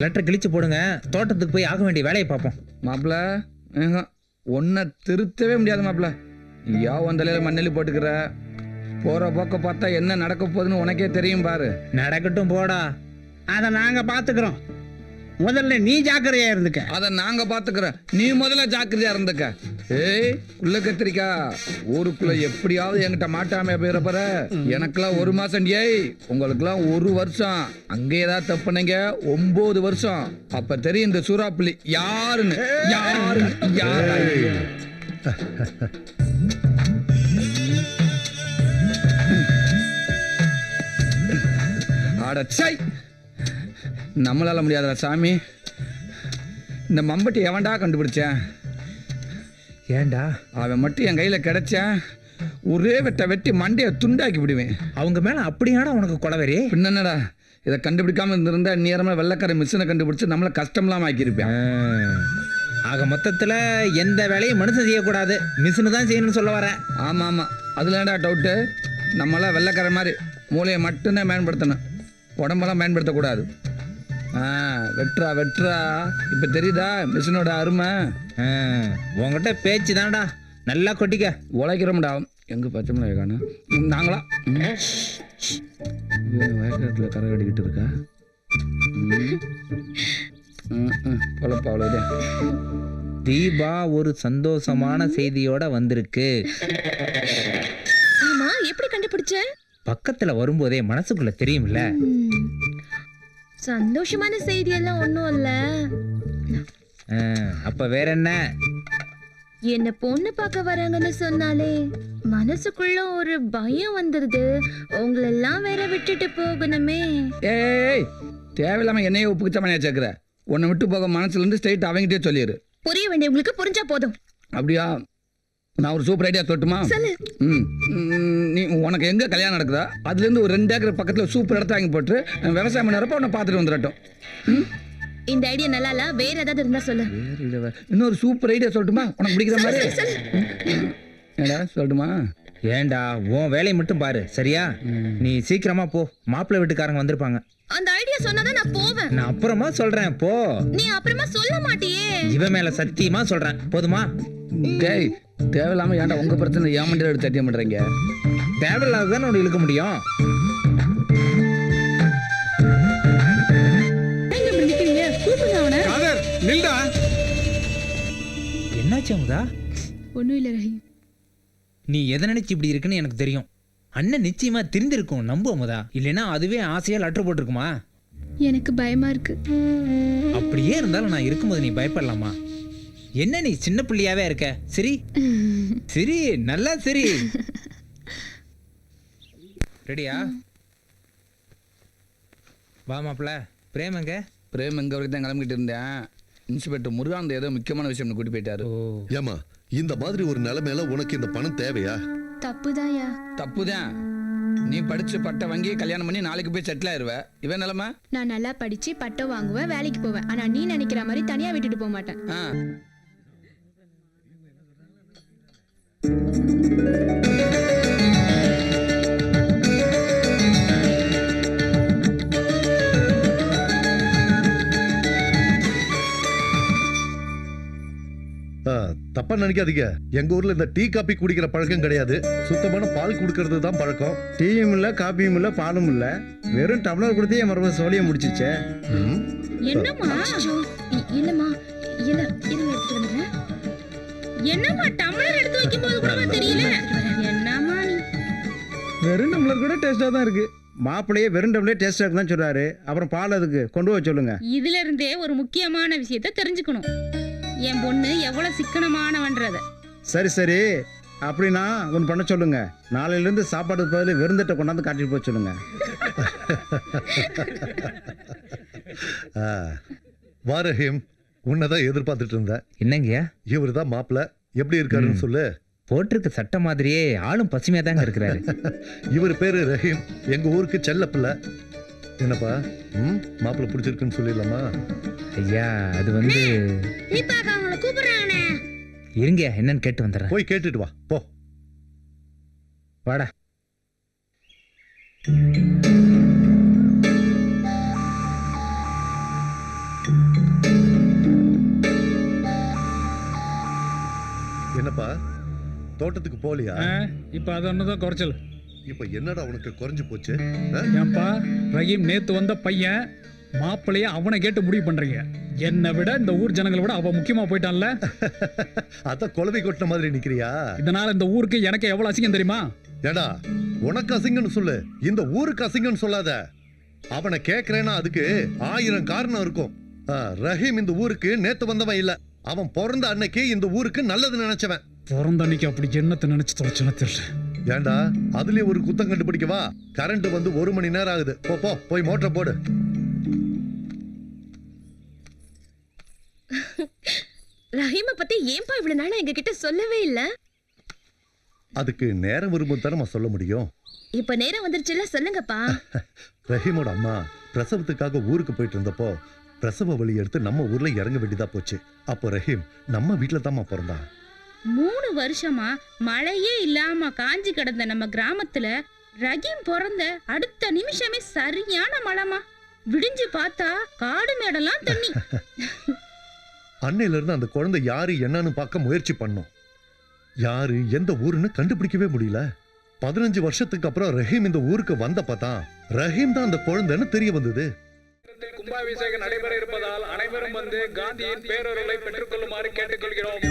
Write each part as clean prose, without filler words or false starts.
Letter கிழிச்சு போடுங்க, தோட்டத்துக்கு போய் ஆக வேண்டிய வேலையை பார்ப்போம். மாப்பிள்ள ஒன்றை திருத்தவே முடியாது மாப்பிள்ள. யா உன் தலையில மண்ணெல்லி போட்டுக்கிற. போற போக்க பார்த்தா என்ன நடக்க போகுதுன்னு உனக்கே தெரியும் பாரு. நடக்கட்டும் போடா, அதை நாங்க பாத்துக்கிறோம். முதல்ல நீ ஜாக்கிரதையா இருந்துக்க. அதை நாங்க பாத்துக்கிறோம், நீ முதல்ல ஜாக்கிரதையா இருந்துக்க. ஏய் உள்ள கத்திரிக்கா, ஊருக்குள்ள எப்படியாவது என்கிட்ட மாட்டாம போயிடப்பற. எனக்கெல்லாம் 1 மாசம், ஏய் உங்களுக்குலாம் 1 வருஷம். அங்கே ஏதாவது தப்புனீங்க 9 வருஷம். அப்ப தெரியும் இந்த சூறாப்புலி யாருன்னு. யாரு அடச்சை, நம்மளால முடியாதா சாமி. இந்த மம்பட்டி எவன்டா கண்டுபிடிச்சேன்? ஏண்டா அவன் மட்டும் என் கையில் கிடைச்சேன், ஒரே வெட்டி மண்டையை துண்டாக்கி விடுவேன். அவங்க மேல அப்படியாடா உனக்கு கொலவரி? பின்னடா, இதை கண்டுபிடிக்காம இருந்திருந்தா நேரமாக வெள்ளக்கார மிஷினை கண்டுபிடிச்சு நம்மளை கஷ்டம்லாம் ஆக்கியிருப்பேன். ஆக மொத்தத்துல எந்த வேலையும் மனுஷன் செய்யக்கூடாது, மிஷினு தான் செய்யணும்னு சொல்ல வரேன். ஆமாம் ஆமாம், அதில் ஏன்டா டவுட்டு? நம்மளாம் வெள்ளக்கார மாதிரி மூளையை மட்டும்தான் பயன்படுத்தணும், உடம்பெல்லாம் பயன்படுத்தக்கூடாது. வெட்டுறா இப்போ தெரியுதா மிஷினோட அருமை? உங்ககிட்ட பேச்சு தான்டா, நல்லா கொட்டிக்க. உழைக்கிறோம்டா. எங்கே பச்சை மிளகாய் காணும்? நாங்களா வயக்காட்டில் கரை கட்டிக்கிட்டு இருக்கா? பொழப்பா அவ்வளோதான். தீபா ஒரு சந்தோஷமான செய்தியோட வந்திருக்கு. ஆமா, எப்படி கண்டுபிடிச்ச? பக்கத்துல வரும்போதே மனசுக்குள்ள தெரியும்ல. சந்தோஷமான செய்தி எல்லாம் ஒண்ணும் இல்ல. அப்ப வேற என்ன? என்ன பொண்ணு பார்க்க வராங்கன்னு சொன்னாலே மனசுக்குள்ள ஒரு பயம் வந்துருது. உங்களெல்லாம் வேற விட்டுட்டு போகணுமே. ஏய் தேவையில்லாம என்னையே உப்புக்குச்ச மணியா சேர்க்குற. உன்னை விட்டு போக மனசுல இருந்து ஸ்ட்ரெயிட் அவங்ககிட்டே சொல்லிடு. புரிய வேண்டியவங்களுக்கு புரிஞ்சா போதும். அப்படியா? நான் ஒரு சூப்பர் ஐடியா சொல்லட்டுமா? நீ உனக்கு எங்க கல்யாணம் நடக்குதா அதுலேருந்து ஒரு 2 ஏக்கர் பக்கத்தில் சூப்பர் இடத்த வாங்கி போட்டு விவசாயம் பண்ணறப்ப உன்னை பார்த்துட்டு வந்துடட்டும். இந்த ஐடியா நல்லா இல்ல, வேற ஏதாவது இருந்தா சொல்லு. இன்னொரு சூப்பர் ஐடியா சொல்லட்டுமா உனக்கு பிடிக்கிற மாதிரி? ஏடா சொல்லட்டுமா? ஏண்டா உன் வேலையை மட்டும் பாரு சரியா? நீ சீக்கிரமா போ, மாப்பிள்ளை வீட்டுக்காரங்க வந்திருப்பாங்க. அந்த ஐடியா சொன்னாதான் நான் போவேன். நான் அப்புறமா சொல்றேன் போ. நீ அப்புறமா சொல்ல மாட்டியே. இவன் மேல சத்தியமா சொல்றேன், போதுமா? டேய் தேவையில்லாம ஏன்டா உங்க பிரச்சனை ஏன் மண்டியில் எடுத்து சட்டியம் பண்றீங்க? தேவையில்லாத தானே இழுக்க முடியும். என்னாச்சு அமுதா? ஒண்ணும் இல்ல ரஹீம். நீ எதை நினைச்சு இப்படி இருக்குன்னு எனக்கு தெரியும். அண்ணன் நிச்சயமா தெரிந்திருக்கும், நம்பு அமுதா. இல்லைன்னா அதுவே ஆசையா லெட்டர் போட்டிருக்குமா? எனக்கு பயமா இருக்கு. அப்படியே இருந்தாலும் நான் இருக்கும்போது நீ பயப்படலாமா? என்ன நீ சின்ன பிள்ளையாவே இருக்க? சரி சரி நல்லா சரி. ரெடியா? வா மாப்பிள்ள. பிரேம் எங்க? பிரேம் எங்க வரைக்கும் தான் கிளம்பிட்டு இருந்தேன். இன்ஸ்பெக்டர் முருகானந்த ஏதோ முக்கியமான விஷயம் கூட்டி போயிட்டாரு. ஏமா இந்த மாதிரி ஒரு நிலைமையில உனக்கு இந்த பணம் தேவையா? தப்புதான்யா. தப்புதான். நீ படிச்சு பட்டம் வாங்கி கல்யாணம் பண்ணி நாளைக்கு போய் செட்டில் ஆயிருவ. இவன் நிலைமை? நான் நல்லா படிச்சு பட்டம் வாங்குவேன், வேலைக்கு போவேன். ஆனா நீ நினைக்கிற மாதிரி தனியா விட்டுட்டு போக மாட்டேன். தப்பா நினைக்காதீங்க. எங்க ஊர்ல இந்த டீ காபி குடிக்கிற பழக்கம் கிடையாது. சுத்தமான பால் குடுக்கறது தான் பழக்கம். டீயும் இல்ல, காப்பியும் இல்ல, பாலும் இல்ல, வெறும் டம்ளர் கொடுத்தே என் மருமக சோழியை முடிச்சிச்சே. என்னம்மா? இல்லம்மா, இல்ல இருங்க எடுத்து வந்துறேன். என்னம்மா டம்ளர் எடுத்து வைக்கும்போது கூட தெரியல. என்னம்மா நீ? வெறும் டம்ளர் கூட டேஸ்டா தான் இருக்கு. மாப்பிள்ளையே வெறும் டம்ளர் டேஸ்டா இருக்குன்னு சொல்றாரு. அப்புறம் பால் அதுக்கு கொண்டு போய் சொல்லுங்க. இதுல இருந்தே ஒரு முக்கியமான விஷயத்தை தெரிஞ்சுக்கணும். என் பொண்ணு எவ்வளவு சிக்கனமானவன்றத. சரி சரி, அப்படின்னா ஒன்று பண்ண சொல்லுங்க. நாளையிலேருந்து சாப்பாடுக்கு பதில் வெறுந்தட்டை கொண்டாந்து காட்டிட்டு போய் சொல்லுங்க. வாரஹிம், உன்னதான் எதிர்பார்த்துட்டு இருந்தேன். என்னங்கய்யா? இவர் தான் மாப்பிள்ள. எப்படி இருக்காருன்னு சொல்லு. போட்டிருக்க சட்ட மாதிரியே ஆளும் பசுமையா தாங்க இருக்கிறாரு. இவர் பேரு ரஹீம், எங்க ஊருக்கு செல்லப்பிள்ள. என்னப்பா மாப்பிள்ள பிடிச்சிருக்குன்னு சொல்லிடலாமா? ஐயா அது வந்து அவங்கள கூப்பிடுறாங்கண்ணே. இருங்க என்னன்னு கேட்டு வந்துடுறேன். போய் கேட்டுட்டு வா போ. வாடா. என்னப்பா தோட்டத்துக்கு போலியா? இப்ப அது ஒண்ணுதான் குறைச்சல். இப்ப என்னடா உனக்கு குறைஞ்சு போச்சு? ஏன்பா ரஹீம் நேத்து வந்த பையன் மாப்பிள்ளைய அவனை கேட்டு முடிவு பண்றீங்க. என்னை விட இந்த ஊர் ஜனங்களை விட அவன் முக்கியமா போயிட்டான்ல. அத குழவி கொட்டின மாதிரி நிக்கிறியா? இதனால இந்த ஊருக்கு எனக்கு எவ்வளவு அசிங்கம் தெரியுமா? ஏடா உனக்கு அசிங்கன்னு சொல்லு, இந்த ஊருக்கு அசிங்கன்னு சொல்லாத. அவனை கேக்குறேன்னா அதுக்கு 1000 காரணம் இருக்கும். ரஹீம் இந்த ஊருக்கு நேத்து வந்தவன் இல்ல, அவன் பிறந்த அன்னைக்கு இந்த ஊருக்கு நல்லது நினைச்சவன். பிறந்த அன்னைக்கு அப்படி என்னத்தை நினைச்சு தொலைச்சுன்னு தெரியல. ஏண்டா அதுலயே ஒரு குத்தம் கண்டுபிடிக்கவா? கரண்ட் வந்து 1 மணி நேரம் ஆகுது. போ போய் மோட்டரை போடு. ரஹீமை பத்தி ஏன்பா இவ்வளவு நாளா எங்க கிட்ட சொல்லவே இல்ல? அதுக்கு நேரம் வரும்போது தானே சொல்ல முடியும். இப்ப நேரம் வந்துருச்சுல, சொல்லுங்கப்பா. ரஹீமோட அம்மா பிரசவத்துக்காக ஊருக்கு போயிட்டு இருந்தப்போ பிரசவ வலி எடுத்து நம்ம ஊர்ல இறங்க வேண்டியதா போச்சு. அப்போ ரஹீம் நம்ம வீட்டுல தாம்மா பிறந்தான். 3 வருஷமா மழையே இல்லாம காஞ்சி கிடந்த நம்ம கிராமத்துல ரஹீம் பிறந்த அடுத்த நிமிஷமே சரியான மழைமா. விடிஞ்சு பார்த்தா காடு மேடெல்லாம் தண்ணி. அன்னையில இருந்து அந்த குழந்தை யாரு என்னன்னு பார்க்க முயற்சி பண்ணோம். யாரு எந்த ஊருன்னு கண்டுபிடிக்கவே முடியல. 15 வருஷத்துக்கு அப்புறம் ரஹீம் இந்த ஊருக்கு வந்தப்பதான் ரஹீம் தான் அந்த குழந்தைன்னு தெரிய வந்தது. கும்பாபிஷேகம் நடைபெற இருப்பதால் அனைவரும் வந்து காந்தியின் பேரொருளை பெற்றுக் கொள்ளுமாறு கேட்டுக்கொள்கிறோம்.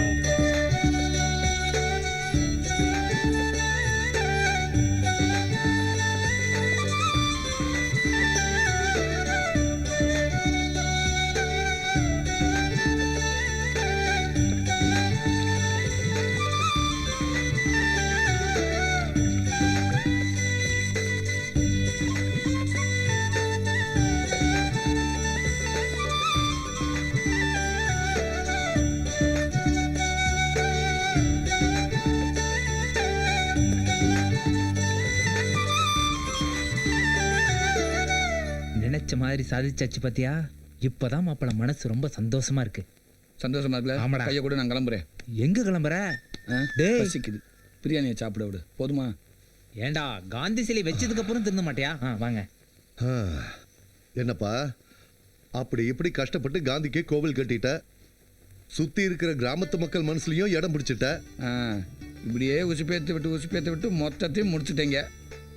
நினைச்ச மாதிரி சாதிச்சாச்சு பாத்தியா? இப்பதான் மாப்பிள்ள மனசு ரொம்ப சந்தோஷமா இருக்கு. சந்தோஷமா இருக்குல்ல? ஆமாடா. கையை கூட நான் கிளம்புறேன். எங்க கிளம்புற? டேய், பசிக்குது. பிரியாணியை சாப்பிட விடு. போதுமா? ஏண்டா காந்தி சிலை வச்சதுக்கு அப்புறம் திருந்த மாட்டியா? வாங்க. என்னப்பா அப்படி இப்படி கஷ்டப்பட்டு காந்திக்கு கோவில் கட்டிட்ட, சுத்தி இருக்கிற கிராமத்து மக்கள் மனசுலயும் இடம் பிடிச்சிட்ட. இப்படியே உசுப்பேத்து விட்டு மொத்தத்தையும் முடிச்சுட்டேங்க.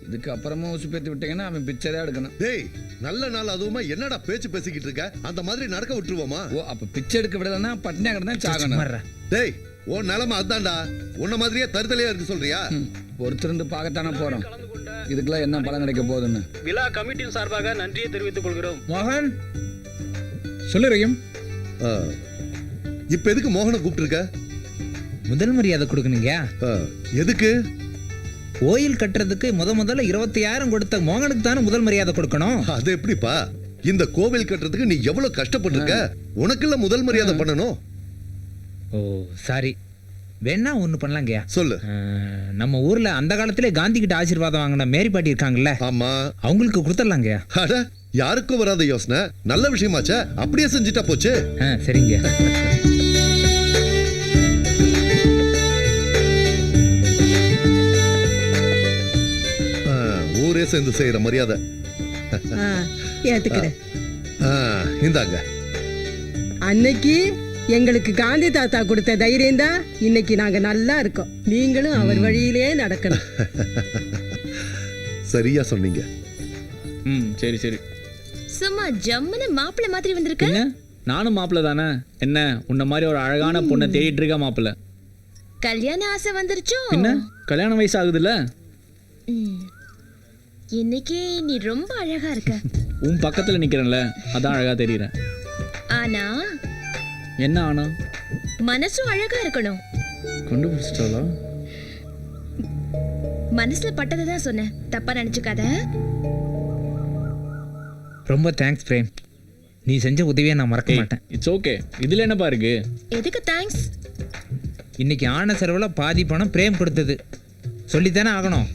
இதுக்கு அப்புறமும் உசுப்பேத்து விட்டீங்கன்னா அவன் பிச்சை தான் எடுக்கணும். டேய் நல்ல நாள் அதுவுமா என்னடா பேச்சு பேசிக்கிட்டு இருக்க? அந்த மாதிரி நடக்க விட்டுருவோமா? ஓ, அப்ப பிச்சை எடுக்க விடலன்னா பட்டினியா கிடந்தான் சாகணும். டேய் உன் நிலைமை அதான்டா. உன்ன மாதிரியே தருதலையா இருக்கு சொல்றியா? ஒருத்தருந்து பார்க்கத்தானே போறோம். இதுக்கெல்லாம் என்ன பலன் கிடைக்க போகுதுன்னு விழா கமிட்டியின் சார்பாக நன்றியை தெரிவித்துக் கொள்கிறோம். மோகன் சொல்லு ரஹீம். இப்ப எதுக்கு மோகனை கூப்பிட்டு இருக்க? முதல் மரியாதை கொடுக்கணுங்க. எதுக்கு? கோயில் கட்டுறதுக்கு முதல்ல 25,000 கொடுத்த மோகனுக்கு தானே முதல் மரியாதை கொடுக்கணும். அது எப்படிப்பா? இந்த கோவில் கட்டுறதுக்கு நீ எவ்வளவு கஷ்டப்பட்டிருக்க, உனக்குள்ள முதல் மரியாதை பண்ணணும். ஓ சாரி, வேணா ஒண்ணு பண்ணலாங்கய்யா. சொல்லு. நம்ம ஊர்ல அந்த காலத்திலே காந்தி கிட்ட ஆசீர்வாதம் வாங்கின மேரி பாட்டி இருக்காங்கல்ல, ஆமா, அவங்களுக்கு கொடுத்துடலாங்கய்யா. அட யாருக்கும் வராத யோசனை, நல்ல விஷயமாச்சே. அப்படியே செஞ்சுட்டா போச்சு. சரிங்க. ஊரே சேர்ந்து செய்யற மரியாதை. ஏத்துக்கிறேன். இந்தாங்க. அன்னைக்கு எங்களுக்கு காந்தி தாத்தா கொடுத்த தைரியம் தான் இன்னைக்கு நாங்க நல்லா இருக்கோம். நீங்களும் அவர் வழியிலே நடக்கணும். சரியா சொன்னீங்க. சரி சரி. சும்மா ஜம்முன்னு மாப்பிள்ளை மாதிரி வந்திருக்க. என்ன, நானும் மாப்பிள்ளை தானே. என்ன உன்ன மாதிரி ஒரு அழகான பொண்ணை தேடிட்டு இருக்க மாப்பிள்ளை. கல்யாண ஆசை வந்துருச்சோ? என்ன கல்யாண வயசு ஆகுதுல்ல? இன்னைக்கு நீ ரொம்ப அழகா இருக்க. உன் பக்கத்துல நிக்கிறேன்ல, அதான் அழகா தெரியறேன். ஆனா என்ன ஆனா? மனசும் அழகா இருக்கணும். கண்டுபிடிச்சிட்டாளா? மனசுல பட்டதை தான் சொன்னேன், தப்பா நினைச்சுக்காத. ரொம்ப தேங்க்ஸ் பிரேம், நீ செஞ்ச உதவியை நான் மறக்க மாட்டேன். It's okay. இதுல என்னப்பா இருக்கு? எதுக்கு தேங்க்ஸ்? இன்னைக்கு ஆன செலவுல பாதி பணம் பிரேம் கொடுத்தது, சொல்லித்தானே ஆகணும்.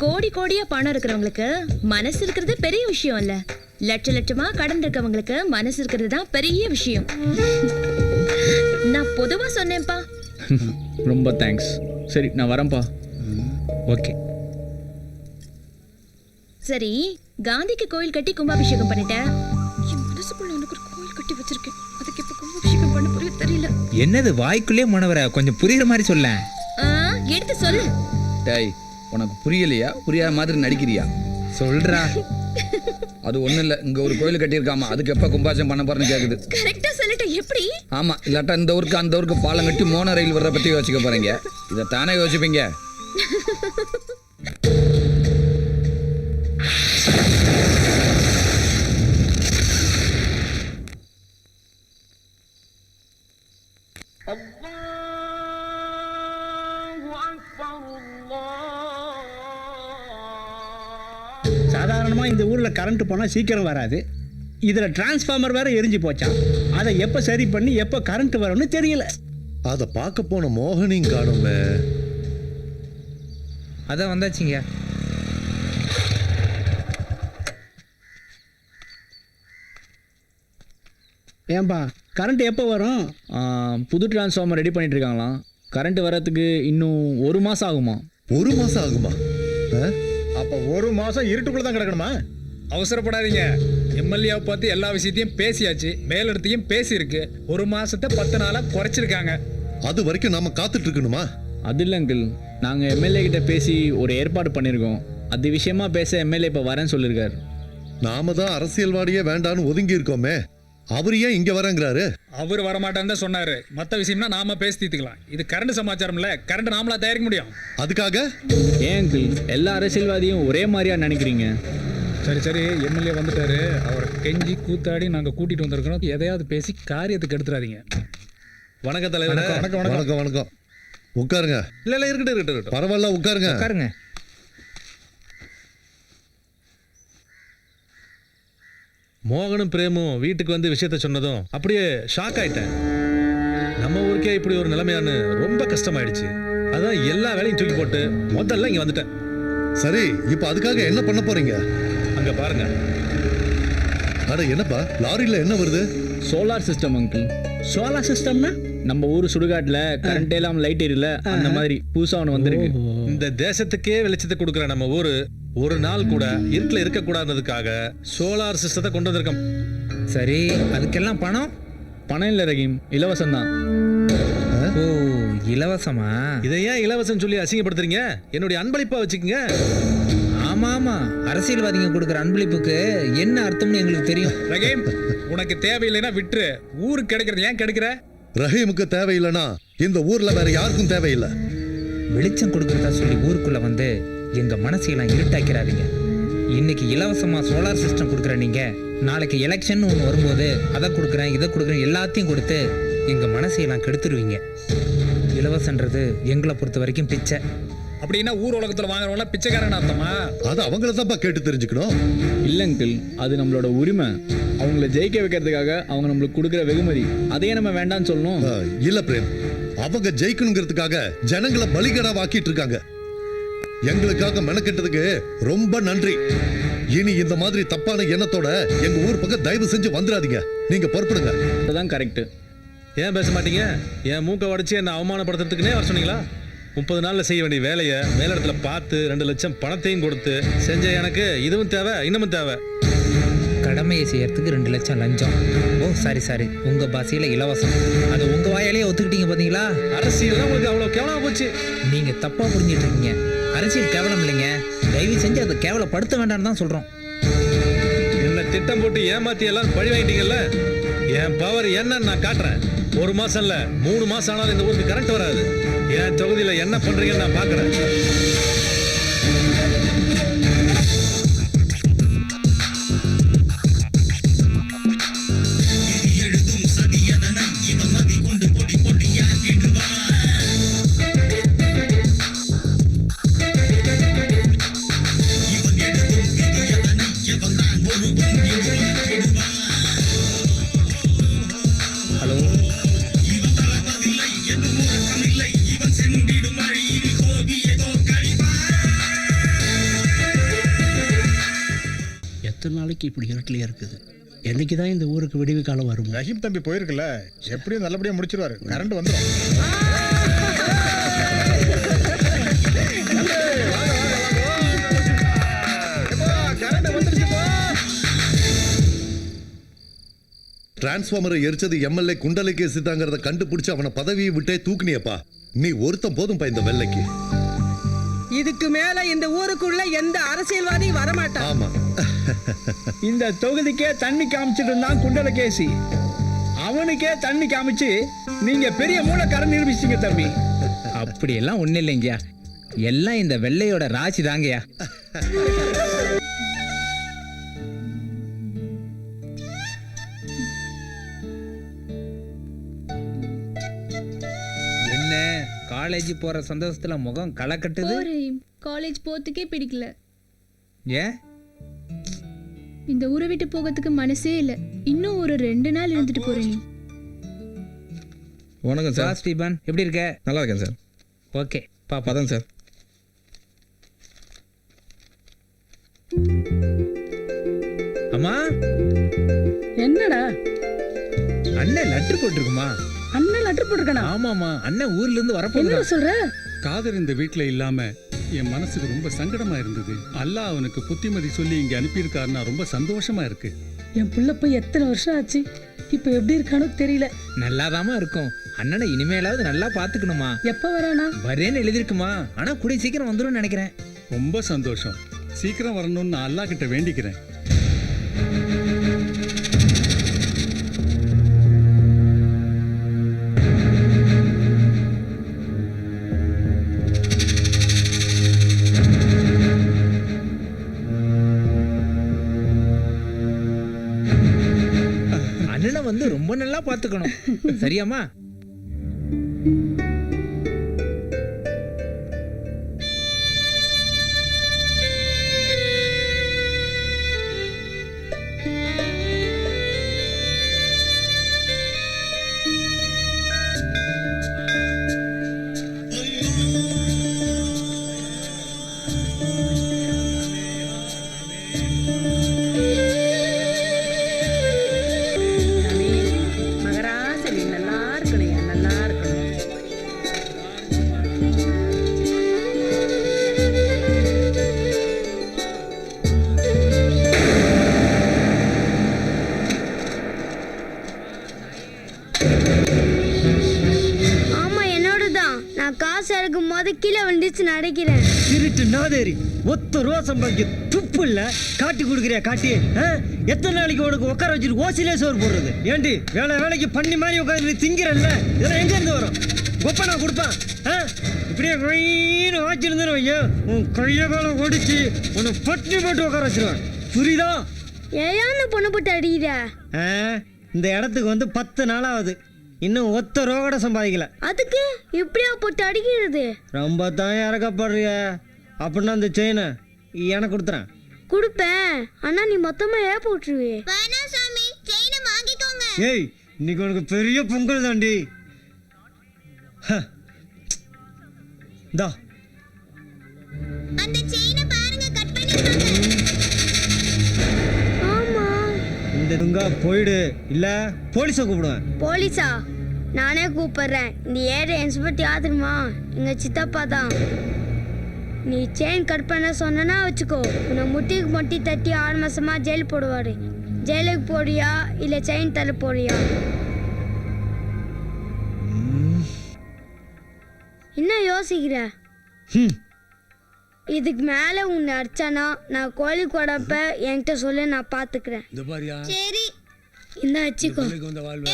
கோடி கோடியா பணம் இருக்கிறவங்களுக்கு மனசு இருக்கிறது பெரிய விஷயம் இல்ல. லட்சமா கடன் இருக்கவங்களுக்கு மனசு இருக்கிறது தான் பெரிய விஷயம். நான் பொதுவா சொன்னேன்ப்பா. ரொம்ப தேங்க்ஸ். சரி நான் வரேன்ப்பா. ஓகே. சரி, காந்திக்கு கோயில் கட்டி கும்பாபிஷேகம் பண்ணிட்டேன். என் மனசுக்குள்ள உனக்கு ஒரு கோயில் கட்டி வச்சிருக்கேன். அதுக்கு எப்ப கும்பாபிஷேகம் பண்ண போறேன்னு தெரியல. என்னது வாய்க்குள்ளே முனவர கொஞ்சம் புரியுற மாதிரி சொல்ல. எடுத்து சொல்லு. டேய் உனக்கு புரியலையா புரியாத மாதிரி நடிக்கிறியா? சொல்றா. அது ஒண்ணும் இல்ல, இங்க ஒரு கோயில் கட்டியிருக்காமா, அதுக்கு எப்ப கும்பாபிஷேகம் பண்ண போறேன்னு கேக்குது. கரெக்டா சொல்லிட்டேன். எப்படி? ஆமா, இல்லாட்டா இந்த ஊருக்கு அந்த ஊருக்கு பாலம் கட்டி மோன ரயில் வர்ற பத்தி யோசிக்க போறீங்க. இதை தானே யோசிப்பீங்க. சாதாரணமாக இந்த ஊரில் கரண்ட் போனால் சீக்கிரம் வராது. இதில் டிரான்ஸ்ஃபார்மர் வேற எரிஞ்சு போச்சான். அதை எப்போ சரி பண்ணி எப்போ கரண்ட் வரும்னு தெரியல. அதை பார்க்க போன மோகனையும் காணுமே. அதான் வந்தாச்சுங்க. ஏன்பா கரண்ட் எப்போ வரும்? புது டிரான்ஸ்ஃபார்மர் ரெடி பண்ணிட்டு இருக்காங்களாம். கரண்ட் வரதுக்கு இன்னும் 1 மாதம் ஆகுமா? 1 மாதம் ஆகுமா? அப்போ 1 மாதம் இருட்டுக்குள்ளே தான் கிடக்கணுமா? அவசரப்படாதீங்க. எம்எல்ஏவை பார்த்து எல்லா விஷயத்தையும் பேசியாச்சு, மேலிடத்தையும் பேசியிருக்கு. 1 மாசத்தை 10 நாளா குறைச்சிருக்காங்க. அது வரைக்கும் நாம காத்துட்டு இருக்கணுமா? அது இல்லை அங்கிள், நாங்கள் எம்எல்ஏ கிட்ட பேசி ஒரு ஏற்பாடு பண்ணியிருக்கோம். அது விஷயமா பேச எம்எல்ஏ இப்போ வரேன்னு சொல்லியிருக்காரு. நாம தான் அரசியல்வாடியே வேண்டான்னு ஒதுங்கி இருக்கோமே, அவர் ஏன் இங்க வரங்கிறாரு? அவர் வரமாட்டான்னு தான் சொன்னாரு. மற்ற விஷயம்னா நாம பேசி தீர்த்துக்கலாம். இது கரண்ட் சமாச்சாரம்ல, கரண்ட் நாமளா தயாரிக்க முடியும். அதுக்காக ஏன் அங்கிள் எல்லா அரசியல்வாதியும் ஒரே மாதிரியா நினைக்கிறீங்க? சரி சரி, எம்எல்ஏ வந்துட்டாரு. அவரை கெஞ்சி கூத்தாடி நாங்க கூட்டிட்டு வந்திருக்கோம். எதையாவது பேசி காரியத்துக்கு எடுத்துறாதீங்க. வணக்கம் தலைவர். வணக்கம் வணக்கம் வணக்கம். உட்காருங்க. இல்ல இருக்கட்டும். பரவாயில்ல, உட்காருங்க. உட்காருங்க. மோகனும் பிரேமும் வீட்டுக்கு வந்து விஷயத்த சொன்னதும் அப்படியே ஷாக் ஆயிட்டேன். நம்ம ஊருக்கே இப்படி ஒரு நிலைமையான்னு ரொம்ப கஷ்டமாயிடுச்சு. அதான் எல்லா வேலையும் தூக்கி போட்டு முதல்ல இங்க வந்துட்டேன். சரி, இப்ப அதுக்காக என்ன பண்ண போறீங்க? அங்க பாருங்க. அட என்னப்பா, லாரியில என்ன வருது? Solar system uncle. சோலார் சிஸ்டம்னா நம்ம ஊர் சுடுகாட்டில் கரண்ட் எல்லாம் லைட் எரியல, அந்த மாதிரி புதுசாக ஒன்று வந்திருக்கு. இந்த தேசத்துக்கே வெளிச்சத்தை கொடுக்குற நம்ம ஊரு ஒரு நாள் கூட இருட்டில் இருக்கக்கூடாதுக்காக சோலார் சிஸ்டத்தை கொண்டு வந்திருக்கோம். சரி, அதுக்கெல்லாம் பணம்? பணம் இல்லை ரஹீம், இலவசம் தான். ஓ, இலவசமா? இதை ஏன் இலவசம் சொல்லி அசிங்கப்படுத்துறீங்க? என்னுடைய அன்பளிப்பா வச்சுக்கோங்க. ஆமா ஆமா, அரசியல்வாதிங்க கொடுக்குற அன்பளிப்புக்கு என்ன அர்த்தம்னு எங்களுக்கு தெரியும். ரஹீம், உனக்கு தேவையில்லைன்னா விட்டுரு. ஊருக்கு கிடைக்கிறது ஏன் கிடைக்கிற? ரஹீமுக்கு தேவையில்லைன்னா இந்த ஊர்ல வேற யாருக்கும் தேவையில்லை. வெளிச்சம் கொடுக்கறதா சொல்லி ஊருக்குள்ள வந்து எங்க மனசையெல்லாம் இருட்டாக்கிறாதீங்க. இன்னைக்கு இலவசமா சோலார் சிஸ்டம் கொடுக்குற நீங்க, நாளைக்கு எலெக்ஷன் ஒன்று வரும்போது அதை கொடுக்குறேன் இதை கொடுக்குறேன் எல்லாத்தையும் கொடுத்து எங்க மனசையெல்லாம் கெடுத்துருவீங்க. இலவசன்றது எங்களை பொறுத்த வரைக்கும் பிச்சை. அப்படின்னா ஊர் உலகத்துல வாங்குறவங்கள பிச்சைக்காரன் அர்த்தமா? அது அவங்கள தான்ப்பா கேட்டு தெரிஞ்சுக்கணும். இல்லை அங்கிள், அது நம்மளோட உரிமை. அவங்கள ஜெயிக்க வைக்கிறதுக்காக அவங்க நம்மளுக்கு கொடுக்குற வெகுமதி, அதையே நம்ம வேண்டாம்னு சொல்லணும். இல்ல பிரேம், அவங்க ஜெயிக்கணுங்கிறதுக்காக ஜனங்களை பலிகடாவாக்கிட்டு இருக்காங்க. எங்களுக்காக மெனக்கெட்டதுக்கு ரொம்ப நன்றி. இனி இந்த மாதிரி தப்பான எண்ணத்தோட எங்க ஊர் பக்கம் தயவு செஞ்சு வந்துடாதீங்க. நீங்க பொறுப்படுங்க. அதுதான் கரெக்ட். ஏன் பேச மாட்டீங்க? என் மூக்கை உடைச்சு என்ன அவமானப்படுத்துறதுக்குனே வர சொன்னீங்களா? 30 நாள்ல செய்ய வேண்டிய வேலையை மேலிடத்துல பார்த்து 2 லட்சம் பணத்தையும் கொடுத்து செஞ்ச எனக்கு இதுவும் தேவை, இன்னமும் தேவை. கடமையை செய்யறதுக்கு 2 லட்சம் லஞ்சம். ஓ சாரி, உங்க பாசையில இலவசம். அது உங்க வாயாலேயே ஒத்துக்கிட்டீங்க பாத்தீங்களா? அரசியல் உங்களுக்கு அவ்வளவு கேவலமா போச்சு. நீங்க தப்பா புரிஞ்சிட்டு இருக்கீங்க. அரசியல் கேவலம் இல்லைங்க. தயவு செஞ்சு அதை கேவலப்படுத்த வேண்டாம்னு தான் சொல்றோம். என்ன திட்டம் போட்டு ஏமாத்தி எல்லாம் பழி வாங்கிட்டீங்கல்ல. என் பவர் என்னன்னு நான் காட்டுறேன். 1 மாசம் இல்ல 3 மாசம் ஆனாலும் இந்த ஊருக்கு கரண்ட் வராது. என் தொகுதியில என்ன பண்றீங்கன்னு நான் பாக்குறேன். ஹலோ, எத்தனை நாளைக்கு இப்படி இருட்டிலே இருக்குது? என்னைக்கு தான் இந்த ஊருக்கு விடிவு காலம் வரும்? ரஹீம் தம்பி போயிருக்குல்ல, எப்படியும் நல்லபடியாக முடிச்சிருவாரு. கரண்ட் வந்துடும். கரண்ட் வந்துருச்சு. டிரான்ஸ்ஃபார்மரை எரிச்சது எம்எல்ஏ குண்டலகேசி தாங்கிறத கண்டுபிடிச்சு அவனை பதவியை விட்டே தூக்குனியப்பா. நீ ஒருத்தன் போதும்பா இந்த வெள்ளைக்கு. இதுக்கு மேல இந்த ஊருக்குள்ள எந்த அரசியல்வாதியும் வரமாட்டான். ஆமா. இந்த தொகுதிக்கே தண்ணி காமிச்சிட்டு இருந்தான் குண்டலகேசி. அவனுக்கே தண்ணி காமிச்சு நீங்க பெரிய மூலக்காரன் நிரூபிச்சிங்க தம்பி. அப்படியெல்லாம் ஒன்றும் இல்லைங்கய்யா, எல்லாம் இந்த வெள்ளையோட ராசி தாங்கய்யா. என்ன காலேஜ் போற சந்தோஷத்துல முகம் களை கட்டுது? காலேஜ் போறதுக்கே பிடிக்கல. ஏன்? இந்த ஊரை விட்டு போகிறதுக்கு மனசே இல்லை. இன்னும் ஒரு 2 நாள் இருந்துட்டு போறேன். நீ வணக்கம் சார். ஸ்டீபன், எப்படி இருக்க? நல்லா இருக்கேன் சார். ஓகே பாப்பா தான் சார். அம்மா, என்னடா அண்ணன் லெட்டர் போட்டிருக்குமா? அண்ணன் லெட்டர் போட்டிருக்கானா? ஆமாமா, அண்ணன் ஊர்ல இருந்து வரப்போகுது. சொல்ற? காதர் இந்த வீட்டுல இல்லாம என் மனசுக்கு ரொம்ப சங்கடமா இருந்தது. அல்லாஹ் அவனுக்கு புத்திமதி சொல்லி இங்க அனுப்பியிருக்காருன்னா ரொம்ப சந்தோஷமா இருக்கு. என் புள்ள போய் எத்தனை வருஷம் ஆச்சு, இப்ப எப்படி இருக்கானோ தெரியல. நல்லாதாமா இருக்கும். அண்ணனை இனிமேலாவது நல்லா பாத்துக்கணுமா. எப்ப வரானா? வரேன்னு எழுதிருக்குமா, ஆனா கூடிய சீக்கிரம் வந்துடும் நினைக்கிறேன். ரொம்ப சந்தோஷம். சீக்கிரம் வரணும்னு நான் அல்லாஹ் கிட்ட வேண்டிக்கிறேன். அண்ணனை வந்து ரொம்ப நல்லா பாத்துக்கணும். சரியாமா? மகராசனி நல்லா இருக்கணும், நல்லா இருக்கணும். ஆமா, என்னோடதான். நான் காசு இறக்கும் போது கீழே வந்துச்சு நடக்கிறேன். திருட்டு நாதேரி, ஒத்த ரூபா சம்பாதிக்க துப்பு இல்ல. காட்டி கொடுக்குறியா காட்டி? எத்தனை நாளைக்கு உனக்கு உட்கார வச்சுட்டு ஓசிலே சோறு போடுறது? ஏண்டி வேலைக்கு பண்ணி மாதிரி உட்காந்து திங்கிறல்ல, இதெல்லாம் எங்க இருந்து வரும்? கொப்பனா கொடுப்பான். இப்படியே கொயின்னு வாச்சிருந்தேன்னு வையோ, உன் கைய கால ஒடிச்சு உன்னை பட்டி போட்டு உட்கார வச்சிருவேன். புரியுதா? ஏன் அந்த பொண்ணு போட்டு அடிக்கிற? இந்த இடத்துக்கு வந்து 10 நாள் ஆகுது, இன்னும் ஒத்த ரூபா கூட சம்பாதிக்கல. அதுக்கு இப்படியா போட்டு அடிக்கிறது? ரொம்ப தான் இறக்கப்படுறிய. அப்படின்னா அந்த செயினை எனக்கு கொடுத்துறேன். கொடுப்பேன், ஆனா நீ மொத்தமா போட்டுருவே. வேணாம் சாமி, செயினை வாங்கிக்கோங்க. ஏய், இன்னைக்கு உனக்கு பெரிய பொங்கல் தாண்டி. அந்த செயினை பாருங்க, கட் பண்ணிருக்காங்க. ஆமா, இந்த துங்கா போயிடு, இல்ல போலீஸை கூப்பிடுவேன். போலீஸா? நானே கூப்பிடுறேன். இந்த ஏரியா இன்ஸ்பெக்டர் யாருமா? எங்க சித்தப்பா தான். நீ செயின் கட் பண்ண சொன்னா வச்சுக்கோ, உன்னை முட்டிக்கு மொட்டி தட்டி 6 மாசமா ஜெயில் போடுவாரு. ஜெயிலுக்கு போறியா இல்ல செயின் தர போறியா? என்ன யோசிக்கிற? இதுக்கு மேல உன்னை அடிச்சானா நான் கோழி கொடப்ப என்கிட்ட சொல்லு, நான் பாத்துக்கிறேன். சரி, இந்த வச்சுக்கோ.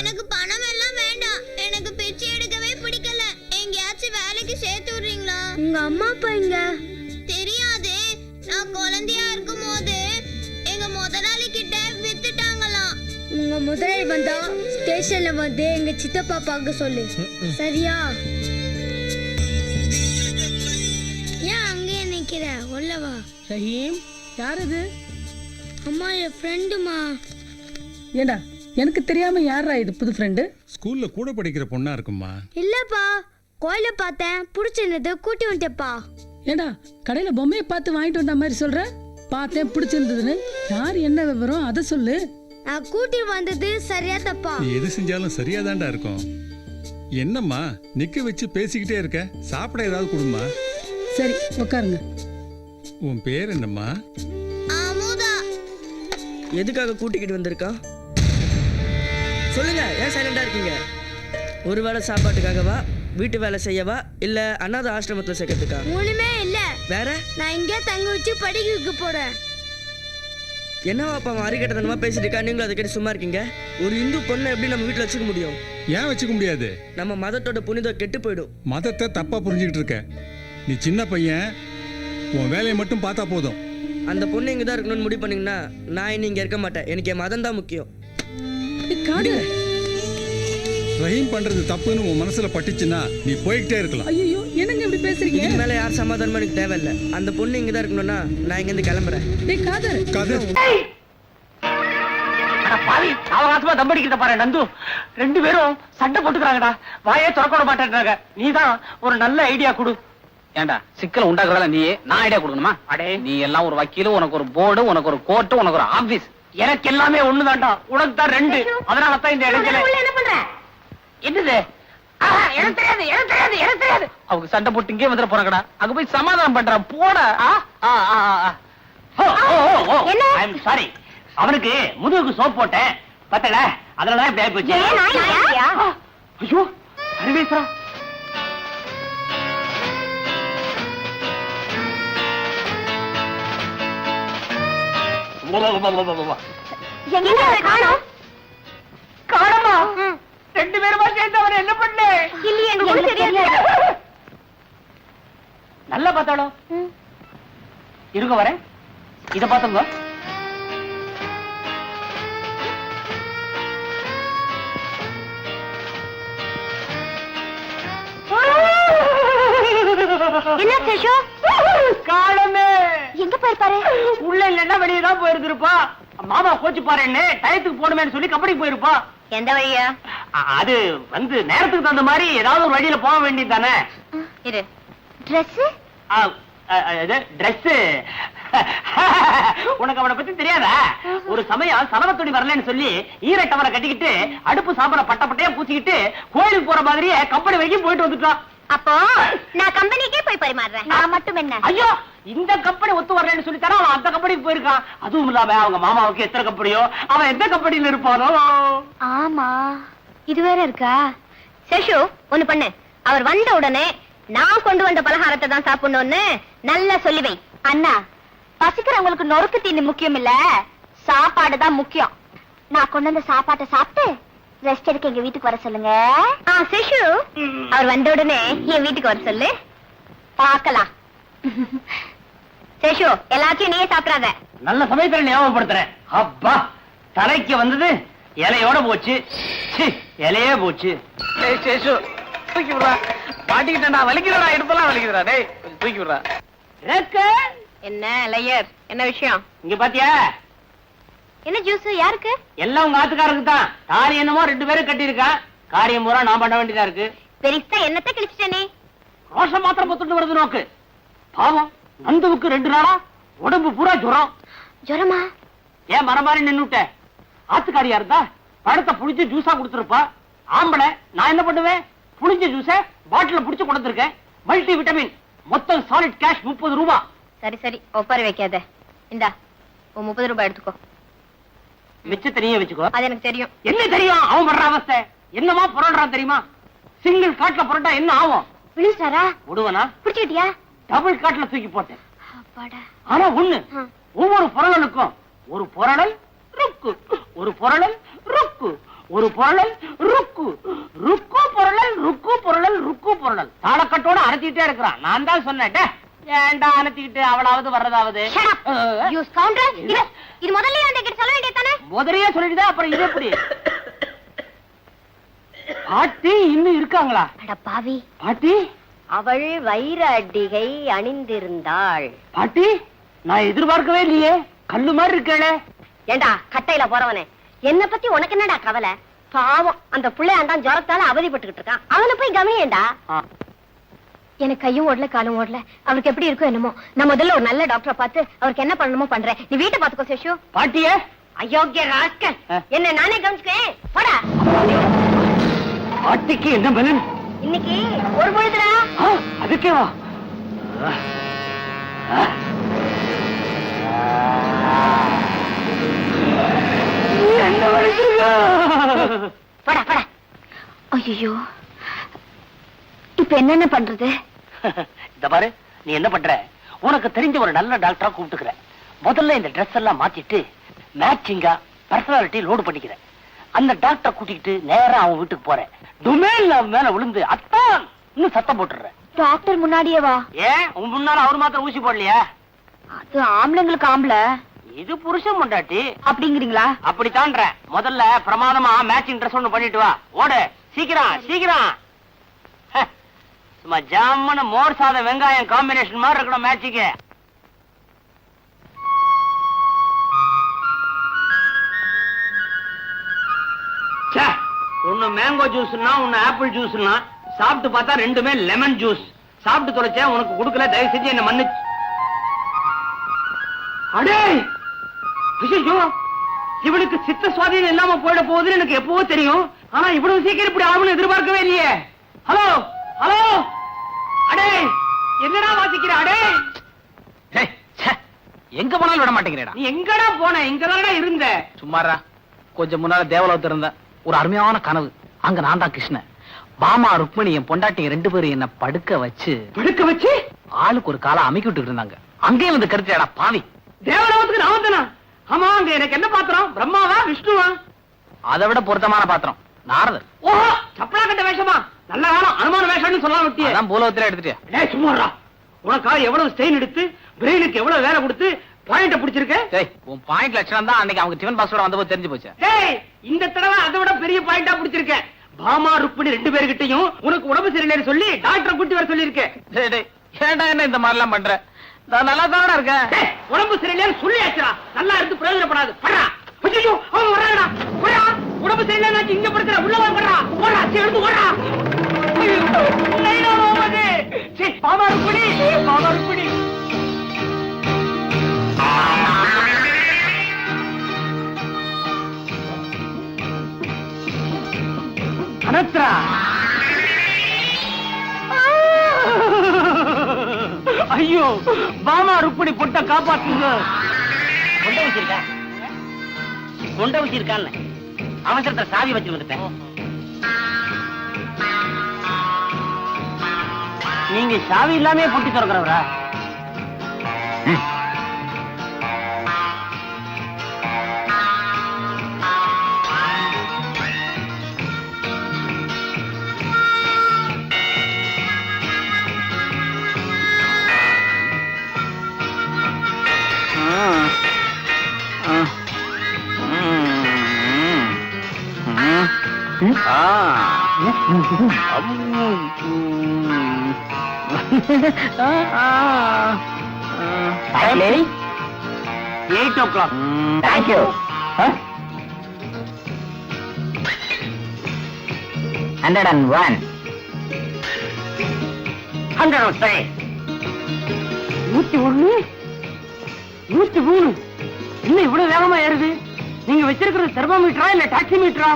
எனக்கு பணம் எல்லாம் வேண்டாம். எனக்கு பிச்சை எடுக்கவே பிடிக்கல. எங்கயாச்சும் வேலைக்கு சேர்த்து விடுறீங்களா? உங்க அம்மா அப்பா எங்க? தெரியாது. நான் குழந்தையா இருக்கும் போது எங்க முதலாளி கிட்ட வித்துட்டாங்களாம். உங்க முதலாளி வந்தா ஸ்டேஷன்ல வந்து எங்க சித்தப்பா பார்க்க சொல்லு, சரியா? ஏன் அங்கேயே நிக்கிற? உள்ளவா. ரஹீம், யார் அது? அம்மா, என் ஃப்ரெண்டுமா. ஏண்டா, எனக்கு தெரியாம யாரா இது புது ஃப்ரெண்டு? ஸ்கூல்ல கூட படிக்கிற பொண்ணா இருக்குமா? இல்லப்பா, கோயில பார்த்தேன், பிடிச்சிருந்தது, கூட்டி வந்துட்டேப்பா. ஏண்டா, கடையில பொம்மையை பார்த்து வாங்கிட்டு வந்த மாதிரி சொல்ற? பார்த்தேன் பிடிச்சிருந்ததுன்னு. யார், என்ன விவரம், அதை சொல்லு. நான் கூட்டி வந்தது சரியா தப்பா? நீ எது செஞ்சாலும் சரியாதான்டா இருக்கும். என்னம்மா நிக்க வச்சு பேசிக்கிட்டே இருக்க? சாப்பிட ஏதாவது கொடுமா. சரி, உட்காருங்க. உன் பேர் என்னம்மா? அமுதா. எதுக்காக கூட்டிக்கிட்டு வந்திருக்கா? சொல்லுங்க, ஏன் சைலண்டா இருக்கீங்க? ஒரு வேளை சாப்பாட்டுக்காகவா, வீட்டு வேலை செய்யவா, இல்ல அனாதை ஆசிரமத்துல சேர்க்கறதுக்கா? ஒண்ணுமே இல்ல. வேற நான் இங்கே தங்க வச்சு படிக்க வைக்க போறேன். என்னவா அப்பா அறிக்கட்டத்தனமா பேசிட்டு இருக்கா? நீங்களும் அதை கேட்டு சும்மா இருக்கீங்க? ஒரு இந்து பொண்ணை எப்படி நம்ம வீட்டுல வச்சுக்க முடியும்? ஏன் வச்சுக்க முடியாது? நம்ம மதத்தோட புனிதம் கெட்டு போயிடும். மதத்தை தப்பா புரிஞ்சுக்கிட்டு இருக்க. நீ சின்ன பையன், உன் வேலையை மட்டும் பார்த்தா போதும். அந்த பொண்ணு இங்க தான் இருக்கணும்னு முடிவு பண்ணீங்கன்னா நான் இனி இங்க இருக்க மாட்டேன். எனக்கு என் மதம் தான் முக்கியம். ரஹீம் பண்றது தப்புன்னு உன் மனசுல பட்டுச்சுன்னா நீ போய்கிட்டே இருக்கலாம். ஐயோ, என்னங்க இப்படி பேசுறீங்க? இதுக்கு மேல யார் சமாதானமும் எனக்கு தேவையில்லை. அந்த பொண்ணு இங்க தான் இருக்கணும்னா நான் இங்க இருந்து கிளம்புறேன். டேய் காதர், காதர், பாவி அவகாசமா தம்படிக்கிட்ட பாரு நந்து. 2 பேரும் சண்டை போட்டுக்கிறாங்கடா. வாயே திறக்க மாட்டேன்றாங்க. நீதான் ஒரு நல்ல ஐடியா கொடு. ஏண்டா சிக்கல் உண்டாக்குறதால நீ நான் ஐடியா கொடுக்கணுமா? அடே நீ எல்லாம் ஒரு வக்கீல், உனக்கு ஒரு போர்டு, உனக்கு ஒரு கோர்ட்டு, உனக்கு ஒரு ஆபீஸ். எனக்கு எல்லாமே ஒண்ணுதான்டா, உனக்கு தான் 2. அதனால தான் இந்த இடைஞ்சல. என்ன பண்ற? என்னது? எனக்கு தெரியாது, எனக்கு தெரியாது, எனக்கு தெரியாது. அவங்க சண்டை போட்டு இங்கே வந்துட போறாங்கடா. அங்க போய் சமாதானம் பண்ற போட. ஐம் சாரி, அவனுக்கு முதுகுக்கு சோப் போட்டேன் பத்தல, அதனாலதான் இப்படி ஆகி போச்சு. ஐயோ அறிவேசரா, காணமா 2 பேருமா சேர்ந்து அவன் என்ன பண்ண? இல்லையே, எனக்கு தெரியாது. நல்லா பார்த்தாளோ? இருங்க வரேன். இத பாத்துங்க. என்ன சேஷு? காணமே. எங்க போயிருப்பாரு? உள்ள இல்லன்னா வெளியே தான் போயிருந்திருப்பா. மாமா கோச்சு பாருன்னு டயத்துக்கு போகணுமேன்னு சொல்லி கபடி போயிருப்பா. எந்த வழியா? அது வந்து நேரத்துக்கு தகுந்த மாதிரி ஏதாவது ஒரு வழியில போக வேண்டியது தானே. இரு, Dress? Dress உனக்கு அவனை பத்தி தெரியாதா? ஒரு சமயம் சலவத்துணி வரலன்னு சொல்லி ஈரட்டவரை கட்டிக்கிட்டு அடுப்பு சாப்பிட பட்ட பட்டையா பூச்சிக்கிட்டு கோயிலுக்கு போற மாதிரியே கம்பெனி வரைக்கும் போயிட்டு வந்துட்டான். அப்போ நான் கம்பெனிக்கே போய் பரிமாறுறேன். நான் மட்டும் என்ன? ஐயோ, இந்த கம்பெனி ஒத்து வரலன்னு சொல்லி தர அவன் அந்த கம்பெனிக்கு போயிருக்கான். அதுவும் இல்லாம அவங்க மாமாவுக்கு எத்தனை கம்பெனியோ, அவன் எந்த கம்பெனியில இருப்பானோ. ஆமா, இது வேற இருக்கா? சேஷு, ஒண்ணு பண்ணு. அவர் வந்த உடனே நான் கொண்டு வந்த பலகாரத்தை தான் சாப்பிடணும்னு நல்லா சொல்லி வை. அண்ணா, பசிக்கிறவங்களுக்கு நொறுக்கு தீனி முக்கியம் இல்ல, சாப்பாடு தான் முக்கியம். நான் கொண்டு வந்த சாப்பாட்டை சாப்பிட்டு ரெஸ்ட் எடுக்க எங்க வீட்டுக்கு வர சொல்லுங்க. சேஷு, அவர் வந்த உடனே என் வீட்டுக்கு வர சொல்லு, பார்க்கலாம். சேஷு, எல்லாத்தையும் நீயே சாப்பிடாத. நல்ல சமயத்துல ஞாபகப்படுத்துறேன். அப்பா, தலைக்கு வந்தது இலையோட போச்சு. இலையே போச்சு. சேஷு தூக்கி விடுறா. மாட்டிக்கிட்டா வலிக்கிறா, இடுப்பெல்லாம் வலிக்கிறா. டேய் தூக்கி விடுறா. என்ன லேயர், என்ன விஷயம்? இங்க பாத்தியா? என்ன ஜூஸ்? யாருக்கு? எல்லாம் உங்க ஆத்துக்காரருக்கு தான். தாலி என்னமோ 2 பேரும் கட்டியிருக்கான். காரியம் பூரா நான் பண்ண வேண்டியதா இருக்கு. பெரிசா என்னத்தை கிழிச்சிட்டனே? ரோஷம் மாத்திரம் பொத்துட்டு வருது நோக்கு. பாவம், நந்துவுக்கு 2 நாளா உடம்பு பூரா ஜுரம். ஜுரமா? ஏன் மரம் மாதிரி நின்னுட்ட? ஆத்துக்காரியா இருந்தா பழத்தை புளிச்சு ஜூஸா கொடுத்துருப்பா. ஆம்பளை நான் என்ன பண்ணுவேன்? புளிஞ்ச ஜூஸ பாட்டில புடிச்சு கொடுத்துருக்கேன். மல்டி விட்டமின், மொத்தம் சாலிட் கேஷ் 30 ரூபாய். சரி சரி, ஒப்பாரி வைக்காத. இந்தா, 30 ரூபாய் எடுத்துக்கோ. மிச்சத்தை நீயே வச்சுக்கோ. அது எனக்கு தெரியும். என்ன தெரியும்? அவன் படுற அவஸ்தை என்னமா புரள்றான் தெரியுமா? சிங்கிள் காட்ல புரட்டா என்ன ஆகும்? விழுந்தாரா? விடுவனா? பிடிச்சிட்டியா? டபுள் காட்ல தூக்கி போட்டேன். அப்பாடா. ஆனா ஒண்ணு, ஒவ்வொரு புரளலுக்கும் ஒரு புரளல் ருக்கு, ஒரு புரளல் ருக்கு, ஒரு புரளல் ருக்கு, ருக்கு புரளல் ருக்கு புரளல் ருக்கு புரளல். தாளக்கட்டோட அரைச்சிட்டே இருக்கிறான். நான் தான் சொன்னேன், ஏண்டா அனுத்திக்கிட்டு அவளாவது வர்றதாவது. இது முதல்லயே வந்து சொல்ல வேண்டியதானே? முதலையே சொல்லிட்டு அப்புறம் இது எப்படி? பாட்டி இன்னும் இருக்காங்களா? அட பாவி. பாட்டி, அவள் வைர அடிகை அணிந்திருந்தாள். பாட்டி, நான் எதிர்பார்க்கவே இல்லையே. கல்லு மாதிரி இருக்கேளே. ஏண்டா கட்டையில போறவனே, என்ன பத்தி உனக்கு என்னடா கவலை? பாவம், அந்த பிள்ளையாண்டான் ஜுரத்தால அவதிப்பட்டுக்கிட்டு இருக்கான். அவனை போய் கவனியேண்டா. எனக்கு கையும் ஓடல காலும் ஓடல. அவருக்கு எப்படி இருக்கும் என்னமோ. நான் முதல்ல ஒரு நல்ல டாக்டரை பார்த்து அவருக்கு என்ன பண்ணணுமோ பண்றேன். நீ வீட்டை பாத்துக்கோ சேஷு. பாட்டியே, அயோக்கிய ராஸ்கல், என்ன நானே கவனிச்சுக்கேன். போடா. பாட்டிக்கு என்ன பலன்? இன்னைக்கு ஒரு பொழுதுடா. அதுக்கே வா. என்ன வலிக்குது? படா படா. ஐயோ இப்ப என்னென்ன பண்றது? இந்த பாரு, நீ என்ன பண்ற, உனக்கு தெரிஞ்ச ஒரு நல்ல டாக்டரா கூப்பிட்டுக்கிற. முதல்ல இந்த ட்ரெஸ் எல்லாம் மாத்திட்டு மேட்சிங்கா பர்சனாலிட்டி லோடு பண்ணிக்கிற. அந்த டாக்டரை கூட்டிக்கிட்டு நேரா அவன் வீட்டுக்கு போறேன். டுமேல் மேல விழுந்து அத்தான் இன்னும் சத்தம் போட்டுறேன். டாக்டர் முன்னாடியே வா. ஏன் உன் முன்னால அவர் மாத்திரம் ஊசி போடலையா? அது ஆம்பளைங்களுக்கு ஆம்பளை, இது புருஷன் பொண்டாட்டி அப்படிங்கிறீங்களா? அப்படித்தான்ற. முதல்ல பிரமாதமா மேட்சிங் ட்ரெஸ் ஒண்ணு பண்ணிட்டு வா. ஓடு சீக்கிரம் சீக்கிரம். சும்மா ஜாமன மோர் சாதம் வெங்காயம் காம்பினேஷன் மாதிரி இருக்கணும் மேட்சிக்கு. ஒன்னு மேங்கோ ஜூஸ்னா ஒன்னு ஆப்பிள் ஜூஸ்னா சாப்பிட்டு பார்த்தா ரெண்டுமே லெமன் ஜூஸ். சாப்பிட்டு தொலைச்சேன், உனக்கு கொடுக்கல, தயவு செஞ்சு என்ன மன்னிச்சு. அடே ஐயோ, இவனுக்கு சித்த சுவாதீனம் இல்லாம போயிட போகுதுன்னு எனக்கு எப்பவோ தெரியும். ஆனா இவ்வளவு சீக்கிரம் இப்படி ஆகும்னு எதிர்பார்க்கவே இல்லையே. ஹலோ ஹலோ, அடே என்னடா வாசிக்கிற? அடே எங்க போனாலும் விட மாட்டேங்கிறடா. நீ எங்கடா போன? இங்கதானடா இருந்த. சும்மாரா, கொஞ்சம் முன்னால தேவலோகத்துல இருந்த ஒரு அருமையான கனவு. அங்க நான் தான் கிருஷ்ணன், பாமா ருக்மணி என் பொண்டாட்டி 2 பேரும் என்ன படுக்க வச்சு ஆளுக்கு ஒரு காலை அமைக்கி விட்டுட்டு இருந்தாங்க. அங்கேயும் வந்து கருத்துடா பாவி. தேவலோகத்துக்கு நான் வந்தனா? ஆமா, அங்க எனக்கு என்ன பாத்திரம்? பிரம்மாவா விஷ்ணுவா? அதை விட பொருத்தமான பாத்திரம் நாரதர். ஓஹோ, சப்பலா கட்ட வேஷமா? நல்ல காலம் அனுமான வேஷம்னு சொல்லலாம். விட்டியே அதான் பூலோகத்துல எடுத்துட்டியா? சும்மாடா, உனக்கா எவ்வளவு ஸ்டெயின் எடுத்து பிரெயினுக்கு எவ்வளவு வேலை கொடுத்து பாயிண்ட பிடிச்சிருக்க. உன் பாயிண்ட் லட்சணம் தான் அன்னைக்கு அவங்க டிஃபன் பாக்ஸோட வந்தபோது தெரிஞ்சு போச்சு. இந்த தடவை அதை விட பெரிய பாயிண்டா பிடிச்சிருக்க. பாமா ருக்மணி 2 பேர்கிட்டையும் உனக்கு உடம்பு சரியில்லைன்னு சொல்லி டாக்டரை கூட்டி வர சொல்லியிருக்கேன். ஏன்டா என்ன இந்த மாதிரி எல்லாம் பண்ற? நான் நல்லா தானடா இருக்கேன். உடம்பு சரியில்லைன்னு சொல்லியாச்சுடா, நல்லா இருந்து பிரயோஜனப்படாது. படுறா. ஐயோ, அவன் வர்றாடா. போடா, உடம்பு சரியில்லைன்னு இங்க படுத்துற, உள்ள வரடா. போடா, எடுத்து ஓடா. நைனா ஓமதே. சீ, பாமா ருக்மணி, பாமா ருக்மணி. அனத்ரா, ஐயோ, பாமா ருக்மணி பொட்ட காப்பாத்துங்க. கொண்ட வச்சிருக்கான் அவசரத்தை சாவி வச்சு வந்துட்டேன். நீங்க சாவி இல்லாமே பொட்டி திறக்கிறவரா? Lady, 8 o'clock. Thank you. 101. 103. 101. 103. இன்னும் இவ்வளவு வேகமா ஏறுது. நீங்க வச்சிருக்கிறது தெர்மோமீட்டரா இல்ல டாக்ஸி மீட்டரா?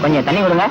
கொஞ்சம் தண்ணி கொடுங்க.